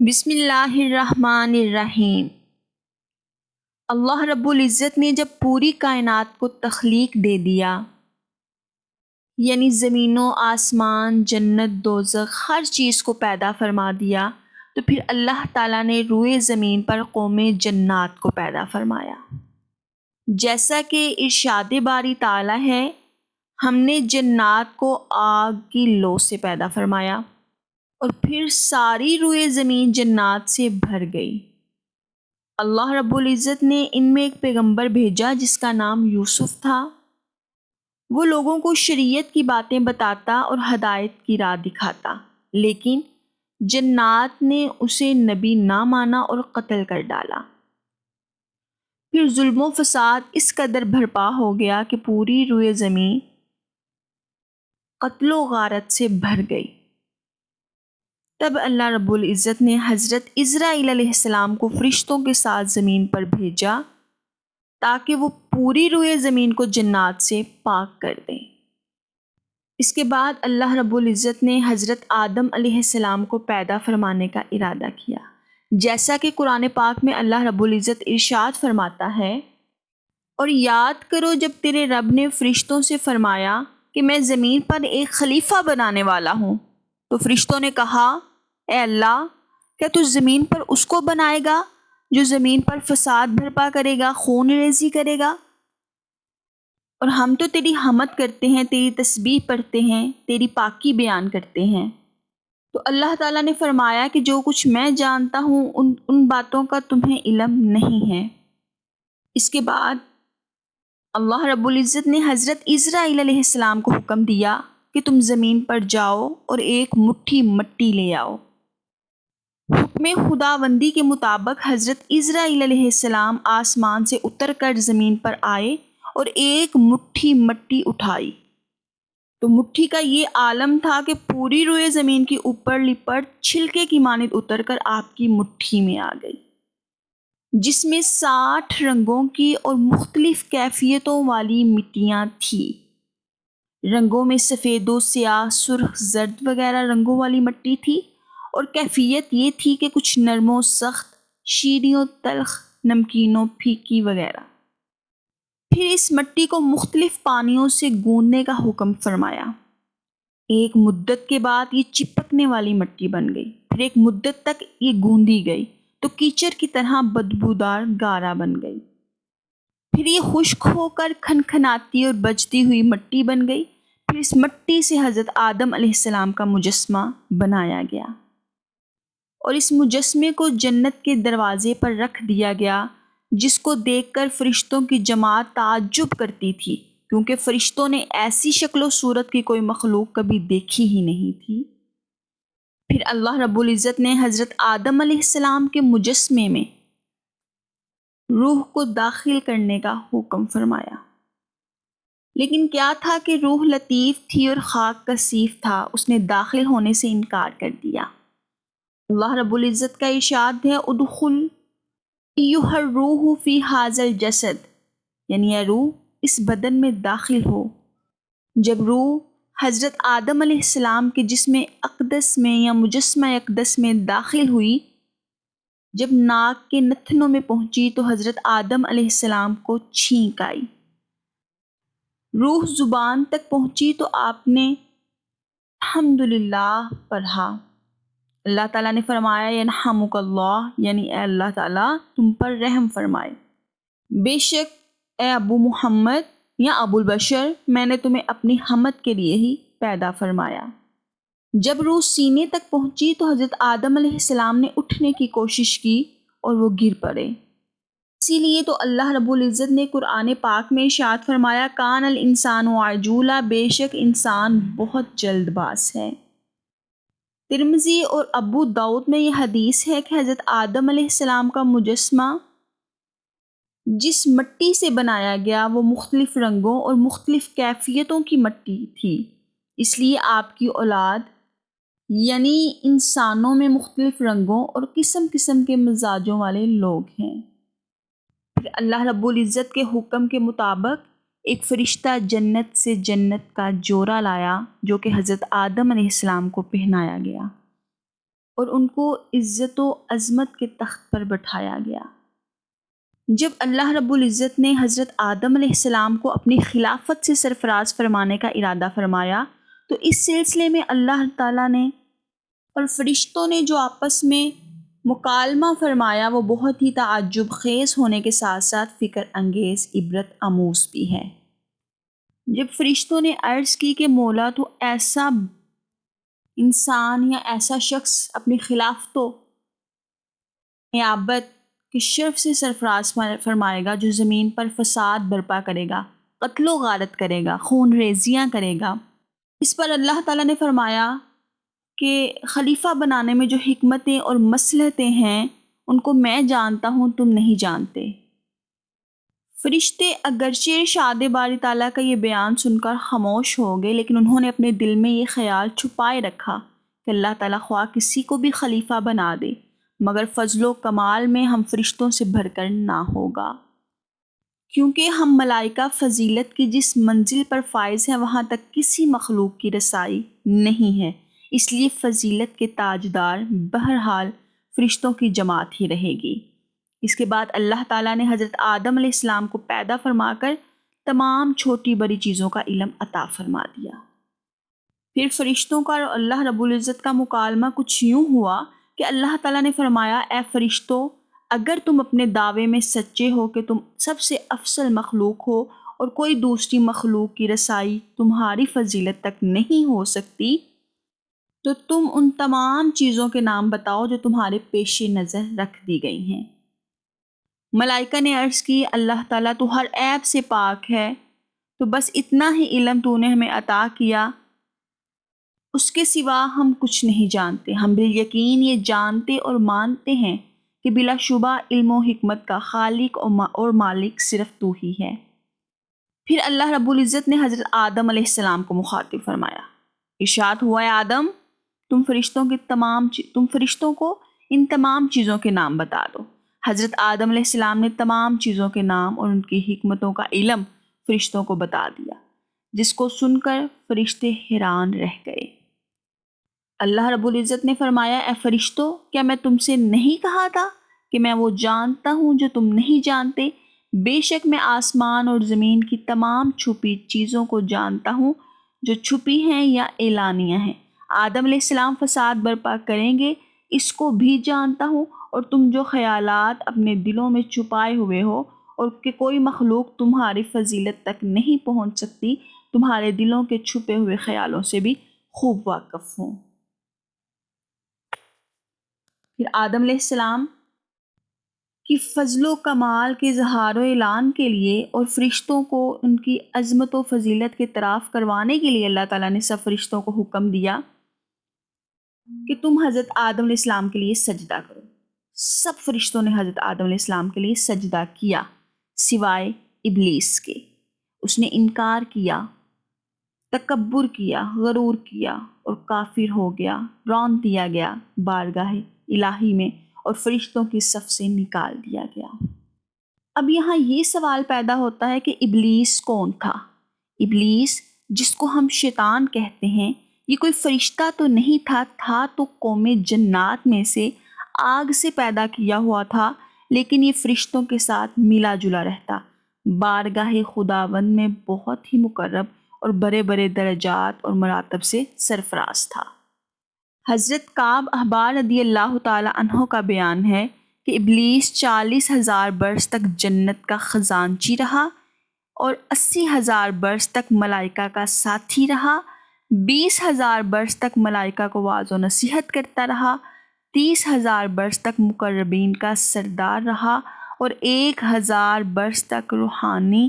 بسم اللہ الرحمن الرحیم۔ اللہ رب العزت نے جب پوری کائنات کو تخلیق دے دیا، یعنی زمین و آسمان، جنت، دوزخ، ہر چیز کو پیدا فرما دیا، تو پھر اللہ تعالیٰ نے روئے زمین پر قوم جنات کو پیدا فرمایا۔ جیسا کہ ارشاد باری تعالیٰ ہے، ہم نے جنات کو آگ کی لو سے پیدا فرمایا اور پھر ساری روئے زمین جنات سے بھر گئی۔ اللہ رب العزت نے ان میں ایک پیغمبر بھیجا جس کا نام یوسف تھا۔ وہ لوگوں کو شریعت کی باتیں بتاتا اور ہدایت کی راہ دکھاتا، لیکن جنات نے اسے نبی نہ مانا اور قتل کر ڈالا۔ پھر ظلم و فساد اس قدر برپا ہو گیا کہ پوری روئے زمین قتل و غارت سے بھر گئی۔ تب اللہ رب العزت نے حضرت عزرائیل علیہ السلام کو فرشتوں کے ساتھ زمین پر بھیجا تاکہ وہ پوری روئے زمین کو جنات سے پاک کر دیں۔ اس کے بعد اللہ رب العزت نے حضرت آدم علیہ السلام کو پیدا فرمانے کا ارادہ کیا، جیسا کہ قرآن پاک میں اللہ رب العزت ارشاد فرماتا ہے، اور یاد کرو جب تیرے رب نے فرشتوں سے فرمایا کہ میں زمین پر ایک خلیفہ بنانے والا ہوں، تو فرشتوں نے کہا، اے اللہ، کیا تو زمین پر اس کو بنائے گا جو زمین پر فساد برپا کرے گا، خون ریزی کرے گا؟ اور ہم تو تیری حمد کرتے ہیں، تیری تسبیح پڑھتے ہیں، تیری پاکی بیان کرتے ہیں۔ تو اللہ تعالیٰ نے فرمایا کہ جو کچھ میں جانتا ہوں ان باتوں کا تمہیں علم نہیں ہے۔ اس کے بعد اللہ رب العزت نے حضرت عزرائیل علیہ السلام کو حکم دیا کہ تم زمین پر جاؤ اور ایک مٹھی مٹی لے آؤ۔ حکم خداوندی کے مطابق حضرت عزرائیل علیہ السلام آسمان سے اتر کر زمین پر آئے اور ایک مٹھی مٹی اٹھائی، تو مٹھی کا یہ عالم تھا کہ پوری روئے زمین کی اوپر لپٹ چھلکے کی مانند اتر کر آپ کی مٹھی میں آ گئی، جس میں 60 رنگوں کی اور مختلف کیفیتوں والی مٹیاں تھیں۔ رنگوں میں سفید و سیاہ، سرخ، زرد وغیرہ رنگوں والی مٹی تھی، اور کیفیت یہ تھی کہ کچھ نرم و سخت، شیریں و تلخ، نمکین و پھیکی وغیرہ۔ پھر اس مٹی کو مختلف پانیوں سے گوندنے کا حکم فرمایا۔ ایک مدت کے بعد یہ چپکنے والی مٹی بن گئی، پھر ایک مدت تک یہ گوندی گئی تو کیچڑ کی طرح بدبودار گارا بن گئی، پھر یہ خشک ہو کر کھنکھناتی اور بجتی ہوئی مٹی بن گئی۔ پھر اس مٹی سے حضرت آدم علیہ السلام کا مجسمہ بنایا گیا، اور اس مجسمے کو جنت کے دروازے پر رکھ دیا گیا، جس کو دیکھ کر فرشتوں کی جماعت تعجب کرتی تھی، کیونکہ فرشتوں نے ایسی شکل و صورت کی کوئی مخلوق کبھی دیکھی ہی نہیں تھی۔ پھر اللہ رب العزت نے حضرت آدم علیہ السلام کے مجسمے میں روح کو داخل کرنے کا حکم فرمایا، لیکن کیا تھا کہ روح لطیف تھی اور خاک کثیف تھا، اس نے داخل ہونے سے انکار کر دیا۔ اللہ رب العزت کا ارشاد ہے، ادخل ایھا الروح فی ھذا الجسد، یعنی اے روح اس بدن میں داخل ہو۔ جب روح حضرت آدم علیہ السلام کے جسم اقدس میں یا مجسمہ اقدس میں داخل ہوئی، جب ناک کے نتنوں میں پہنچی تو حضرت آدم علیہ السلام کو چھینک آئی۔ روح زبان تک پہنچی تو آپ نے الحمدللہ پڑھا۔ اللہ تعالیٰ نے فرمایا، ینحمک اللہ، یعنی اے اللہ تعالیٰ تم پر رحم فرمائے۔ بے شک اے ابو محمد یا ابو البشر، میں نے تمہیں اپنی حمد کے لیے ہی پیدا فرمایا۔ جب روح سینے تک پہنچی تو حضرت آدم علیہ السلام نے اٹھنے کی کوشش کی اور وہ گر پڑے۔ اسی لیے تو اللہ رب العزت نے قرآن پاک میں ارشاد فرمایا، کان الانسان عجولا، بے شک انسان بہت جلد باز ہے۔ ترمذی اور ابو داؤد میں یہ حدیث ہے کہ حضرت آدم علیہ السلام کا مجسمہ جس مٹی سے بنایا گیا وہ مختلف رنگوں اور مختلف کیفیتوں کی مٹی تھی، اس لیے آپ کی اولاد یعنی انسانوں میں مختلف رنگوں اور قسم قسم کے مزاجوں والے لوگ ہیں۔ پھر اللہ رب العزت کے حکم کے مطابق ایک فرشتہ جنت سے جنت کا جوڑا لایا، جو کہ حضرت آدم علیہ السلام کو پہنایا گیا، اور ان کو عزت و عظمت کے تخت پر بٹھایا گیا۔ جب اللہ رب العزت نے حضرت آدم علیہ السلام کو اپنی خلافت سے سرفراز فرمانے کا ارادہ فرمایا تو اس سلسلے میں اللہ تعالیٰ نے اور فرشتوں نے جو آپس میں مکالمہ فرمایا وہ بہت ہی تعجب خیز ہونے کے ساتھ ساتھ فکر انگیز عبرت آموز بھی ہے۔ جب فرشتوں نے عرض کی کہ مولا تو ایسا انسان یا ایسا شخص اپنی خلافت و نیابت کے شرف سے سرفراز فرمائے گا جو زمین پر فساد برپا کرے گا، قتل و غارت کرے گا، خون ریزیاں کرے گا، اس پر اللہ تعالیٰ نے فرمایا کہ خلیفہ بنانے میں جو حکمتیں اور مصلحتیں ہیں ان کو میں جانتا ہوں، تم نہیں جانتے۔ فرشتے اگرچہ ارشاد باری تعالیٰ کا یہ بیان سن کر خاموش ہو گئے، لیکن انہوں نے اپنے دل میں یہ خیال چھپائے رکھا کہ اللہ تعالیٰ خواہ کسی کو بھی خلیفہ بنا دے مگر فضل و کمال میں ہم فرشتوں سے بڑھ کر نہ ہوگا، کیونکہ ہم ملائکہ فضیلت کی جس منزل پر فائز ہیں وہاں تک کسی مخلوق کی رسائی نہیں ہے، اس لیے فضیلت کے تاجدار بہرحال فرشتوں کی جماعت ہی رہے گی۔ اس کے بعد اللہ تعالیٰ نے حضرت آدم علیہ السلام کو پیدا فرما کر تمام چھوٹی بڑی چیزوں کا علم عطا فرما دیا۔ پھر فرشتوں کا اور اللہ رب العزت کا مکالمہ کچھ یوں ہوا کہ اللہ تعالیٰ نے فرمایا، اے فرشتوں، اگر تم اپنے دعوے میں سچے ہو کہ تم سب سے افضل مخلوق ہو اور کوئی دوسری مخلوق کی رسائی تمہاری فضیلت تک نہیں ہو سکتی تو تم ان تمام چیزوں کے نام بتاؤ جو تمہارے پیش نظر رکھ دی گئی ہیں۔ ملائکہ نے عرض کی، اللہ تعالیٰ تو ہر عیب سے پاک ہے، تو بس اتنا ہی علم تو نے ہمیں عطا کیا، اس کے سوا ہم کچھ نہیں جانتے۔ ہم بالیقین یہ جانتے اور مانتے ہیں کہ بلا شبہ علم و حکمت کا خالق اور مالک صرف تو ہی ہے۔ پھر اللہ رب العزت نے حضرت آدم علیہ السلام کو مخاطب فرمایا، ارشاد ہوا، اے آدم، تم فرشتوں کو ان تمام چیزوں کے نام بتا دو۔ حضرت آدم علیہ السلام نے تمام چیزوں کے نام اور ان کی حکمتوں کا علم فرشتوں کو بتا دیا، جس کو سن کر فرشتے حیران رہ گئے۔ اللہ رب العزت نے فرمایا، اے فرشتوں، کیا میں تم سے نہیں کہا تھا کہ میں وہ جانتا ہوں جو تم نہیں جانتے؟ بے شک میں آسمان اور زمین کی تمام چھپی چیزوں کو جانتا ہوں، جو چھپی ہیں یا اعلانیہ ہیں۔ آدم علیہ السلام فساد برپا کریں گے اس کو بھی جانتا ہوں، اور تم جو خیالات اپنے دلوں میں چھپائے ہوئے ہو اور کہ کوئی مخلوق تمہاری فضیلت تک نہیں پہنچ سکتی، تمہارے دلوں کے چھپے ہوئے خیالوں سے بھی خوب واقف ہوں۔ پھر آدم علیہ السلام کی فضل و کمال کے اظہار و اعلان کے لیے اور فرشتوں کو ان کی عظمت و فضیلت کے اعتراف کروانے کے لیے اللہ تعالیٰ نے سب فرشتوں کو حکم دیا کہ تم حضرت آدم علیہ السلام کے لیے سجدہ کرو۔ سب فرشتوں نے حضرت آدم علیہ السلام کے لیے سجدہ کیا سوائے ابلیس کے۔ اس نے انکار کیا، تکبر کیا، غرور کیا اور کافر ہو گیا، رون دیا گیا بارگاہ الہی میں اور فرشتوں کی صف سے نکال دیا گیا۔ اب یہاں یہ سوال پیدا ہوتا ہے کہ ابلیس کون تھا؟ ابلیس، جس کو ہم شیطان کہتے ہیں، یہ کوئی فرشتہ تو نہیں تھا تو قوم جنات میں سے آگ سے پیدا کیا ہوا تھا، لیکن یہ فرشتوں کے ساتھ ملا جلا رہتا، بارگاہ خداوند میں بہت ہی مقرب اور بڑے بڑے درجات اور مراتب سے سرفراز تھا۔ حضرت کعب احبار رضی اللہ تعالی عنہ کا بیان ہے کہ ابلیس 40,000 برس تک جنت کا خزانچی رہا اور 80,000 برس تک ملائکہ کا ساتھی رہا، 20,000 برس تک ملائکہ کو واعظ و نصیحت کرتا رہا، 30,000 برس تک مقربین کا سردار رہا اور 1,000 برس تک روحانی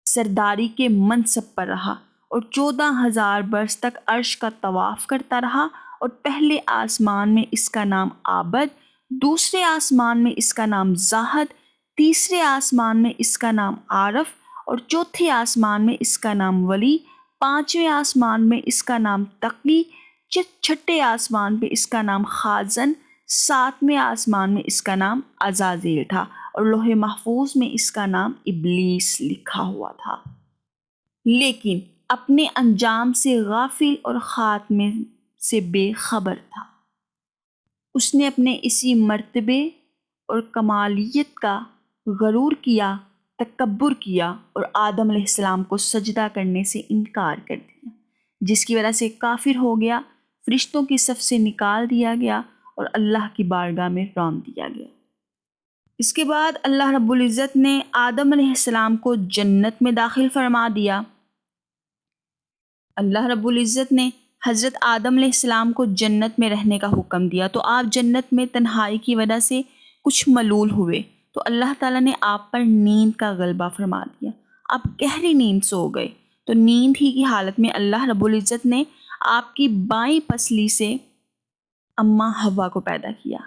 سرداری کے منصب پر رہا اور 14,000 برس تک عرش کا طواف کرتا رہا، اور پہلے آسمان میں اس کا نام عابد، دوسرے آسمان میں اس کا نام زاہد، تیسرے آسمان میں اس کا نام عارف اور چوتھے آسمان میں اس کا نام ولی، پانچویں آسمان میں اس کا نام تقی، چھٹے آسمان پہ اس کا نام خازن، ساتویں آسمان میں اس کا نام عزازیل تھا اور لوح محفوظ میں اس کا نام ابلیس لکھا ہوا تھا، لیکن اپنے انجام سے غافل اور خاتمے سے بے خبر تھا۔ اس نے اپنے اسی مرتبے اور کمالیت کا غرور کیا، تکبر کیا اور آدم علیہ السلام کو سجدہ کرنے سے انکار کر دیا، جس کی وجہ سے کافر ہو گیا، فرشتوں کی صف سے نکال دیا گیا اور اللہ کی بارگاہ میں رون دیا گیا۔ اس کے بعد اللہ رب العزت نے آدم علیہ السلام کو جنت میں داخل فرما دیا۔ اللہ رب العزت نے حضرت آدم علیہ السلام کو جنت میں رہنے کا حکم دیا، تو آپ جنت میں تنہائی کی وجہ سے کچھ ملول ہوئے، تو اللہ تعالیٰ نے آپ پر نیند کا غلبہ فرما دیا، آپ گہری نیند سو گئے۔ تو نیند ہی کی حالت میں اللہ رب العزت نے آپ کی بائیں پسلی سے اماں حوا کو پیدا کیا،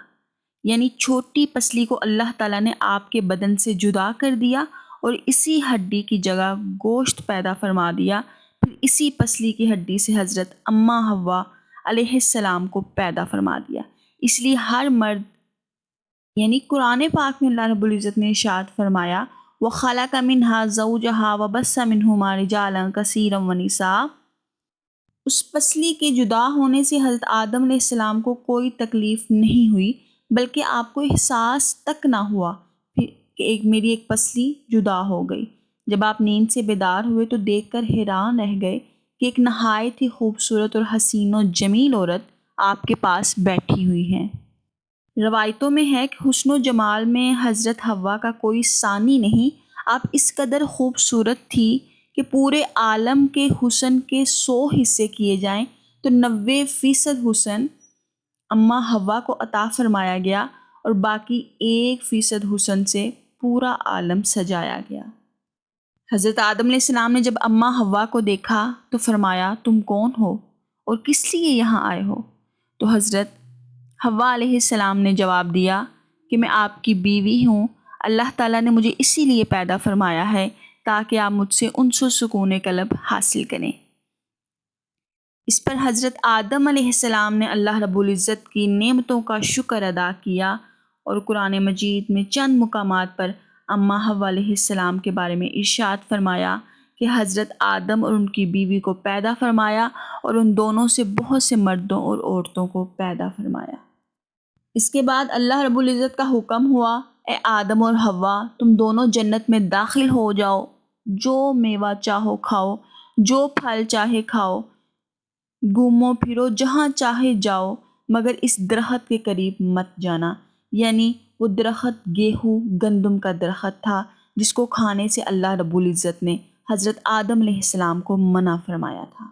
یعنی چھوٹی پسلی کو اللہ تعالیٰ نے آپ کے بدن سے جدا کر دیا اور اسی ہڈی کی جگہ گوشت پیدا فرما دیا، پھر اسی پسلی کی ہڈی سے حضرت اماں حوا علیہ السلام کو پیدا فرما دیا۔ اس لیے ہر مرد، یعنی قرآن پاک میں اللہ رب العزت نے ارشاد فرمایا وَخَلَقَ مِنْهَا زَوْجَهَا وَبَثَّ مِنْهُمَا رِجَالًا كَثِيرًا وَنِسَاءً، اس پسلی کے جدا ہونے سے حضرت آدم علیہ السلام کو کوئی تکلیف نہیں ہوئی، بلکہ آپ کو احساس تک نہ ہوا کہ میری ایک پسلی جدا ہو گئی۔ جب آپ نیند سے بیدار ہوئے تو دیکھ کر حیران رہ گئے کہ ایک نہایت ہی خوبصورت اور حسین و جمیل عورت آپ کے پاس بیٹھی ہوئی ہے۔ روایتوں میں ہے کہ حسن و جمال میں حضرت حوا کا کوئی ثانی نہیں، آپ اس قدر خوبصورت تھی کہ پورے عالم کے حسن کے 100 حصے کیے جائیں تو 90% حسن اماں حوا کو عطا فرمایا گیا اور باقی 1% حسن سے پورا عالم سجایا گیا۔ حضرت آدم علیہ السلام نے جب اماں حوا کو دیکھا تو فرمایا تم کون ہو اور کس لیے یہاں آئے ہو؟ تو حضرت حوا علیہ السلام نے جواب دیا کہ میں آپ کی بیوی ہوں، اللہ تعالیٰ نے مجھے اسی لیے پیدا فرمایا ہے تاکہ آپ مجھ سے انس و سکون قلب حاصل کریں۔ اس پر حضرت آدم علیہ السلام نے اللہ رب العزت کی نعمتوں کا شکر ادا کیا اور قرآن مجید میں چند مقامات پر اماں حوا علیہ السلام کے بارے میں ارشاد فرمایا کہ حضرت آدم اور ان کی بیوی کو پیدا فرمایا اور ان دونوں سے بہت سے مردوں اور عورتوں کو پیدا فرمایا۔ اس کے بعد اللہ رب العزت کا حکم ہوا اے آدم اور حوا تم دونوں جنت میں داخل ہو جاؤ، جو میوہ چاہو کھاؤ، جو پھل چاہے کھاؤ، گھومو پھرو جہاں چاہے جاؤ، مگر اس درخت کے قریب مت جانا۔ یعنی وہ درخت گیہوں گندم کا درخت تھا جس کو کھانے سے اللہ رب العزت نے حضرت آدم علیہ السلام کو منع فرمایا تھا۔